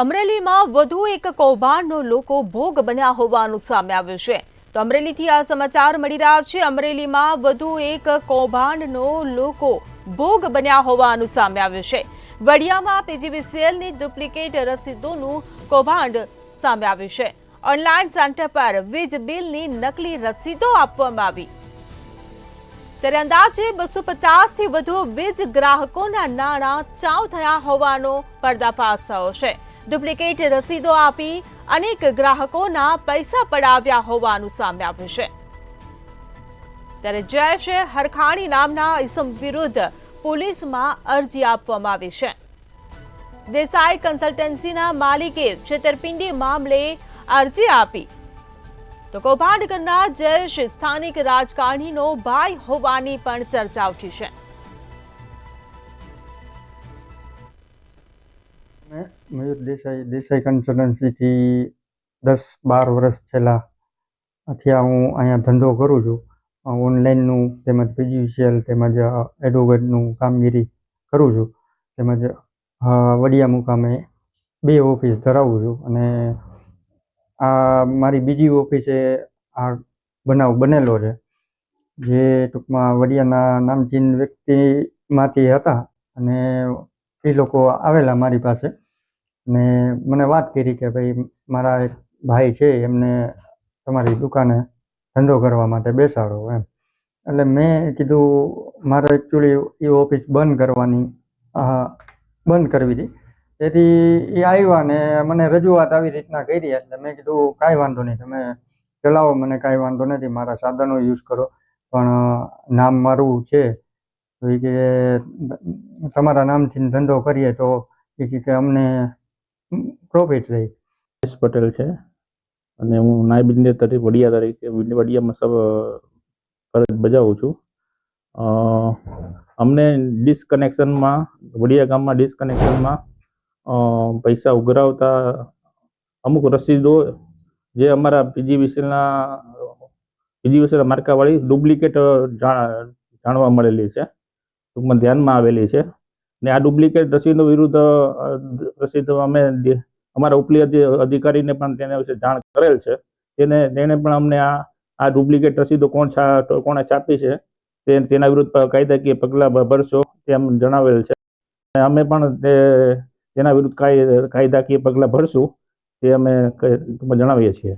અમરેલીમાં વધુ એક કૌભાંડનો લોકો ભોગ બન્યા હોવાનું સામે આવ્યું છે। તો અમરેલીથી આ સમાચાર મળી રહ્યા છે। અમરેલીમાં વધુ એક કૌભાંડનો લોકો ભોગ બન્યા હોવાનું સામે આવ્યું છે। વડિયામાં પીજીવીસીએલની ડુપ્લિકેટ રસીદોનું કૌભાંડ સામે આવ્યું છે। ઓનલાઈન સેન્ટર પર વીજ બિલની નકલી રસીદો આપવામાં આવી ત્યારે અંદાજે 250 થી વધુ વીજ ગ્રાહકોના નાણાં ચાઉ થયા હોવાનો પર્દાફાશ થયો છે। ડુપ્લિકેટ રસીદો આપી અનેક ગ્રાહકોના પૈસા પડાવ્યા હોવાનું સામે આવ્યું છે। ત્યારે જયેશ હરખાણી નામના ઇસમ વિરુદ્ધ પોલીસમાં અરજી આપવામાં આવી છે। દેસાઈ કન્સલ્ટન્સીના માલિકે છેતરપિંડી મામલે અરજી આપી તો કૌભાંડ કરનાર જયેશ સ્થાનિક રાજકારણીનો ભાઈ હોવાની પણ ચર્ચા ઉઠી છે। મયુર દેસાઈ કન્સલ્ટન્સીથી 10-12 વર્ષ છેલ્લાથી હું અહીંયા ધંધો કરું છું। ઓનલાઈનનું તેમજ પીજીવીસીએલ તેમજ એડવોકેટનું કામગીરી કરું છું। તેમજ વડિયા મુકામે 2 ઓફિસ ધરાવું છું અને આ મારી બીજી ઓફિસે આ બનાવ બનેલો છે, જે ટૂંકમાં વડિયાના નામચીન વ્યક્તિમાંથી હતા અને એ લોકો આવેલા મારી પાસે અને મને વાત કરી કે ભાઈ મારા એક ભાઈ છે, એમને તમારી દુકાને ધંધો કરવા માટે બેસાડો એમ। એટલે મેં કીધું મારે એકચ્યુઅલી એ ઓફિસ બંધ કરવી હતી। તેથી એ આવ્યા ને મને રજૂઆત આવી રીતના કરી એટલે મેં કીધું કાંઈ વાંધો નહીં, તમે ચલાવો, મને કાંઈ વાંધો નથી, મારા સાધનો યુઝ કરો, પણ નામ મારું છે તો એ કે તમારા નામથી ધંધો કરીએ તો એ કે અમને પ્રોફિટ રહે। જયેશ પટેલ છે અને હું નાયબ ઇજનેર તરીકે વડિયામાં ફરજ બજાવું છું। અમને ડિસ્કનેક્શનમાં વડિયા ગામમાં ડિસ્કનેક્શનમાં પૈસા ઉઘરાવતા અમુક રસીદો જે અમારા પીજીવીસીએલ માર્કાવાળી ડુપ્લિકેટ જાણવા મળેલી છે, ટૂંકમાં ધ્યાનમાં આવેલી છે ને આ ડુપ્લિકેટ રસીદો વિરુદ્ધ રસીદો અમે અમારા ઉપલી અધિકારીને પણ તેના વિશે જાણ કરેલ છે। તેણે પણ અમને આ ડુપ્લિકેટ રસીદો કોણે છાપી છે તેના વિરુદ્ધ કાયદાકીય પગલાં ભરશો તેમ જણાવેલ છે। અમે પણ તેના વિરુદ્ધ કાયદાકીય પગલાં ભરશું તે અમે જણાવીએ છીએ।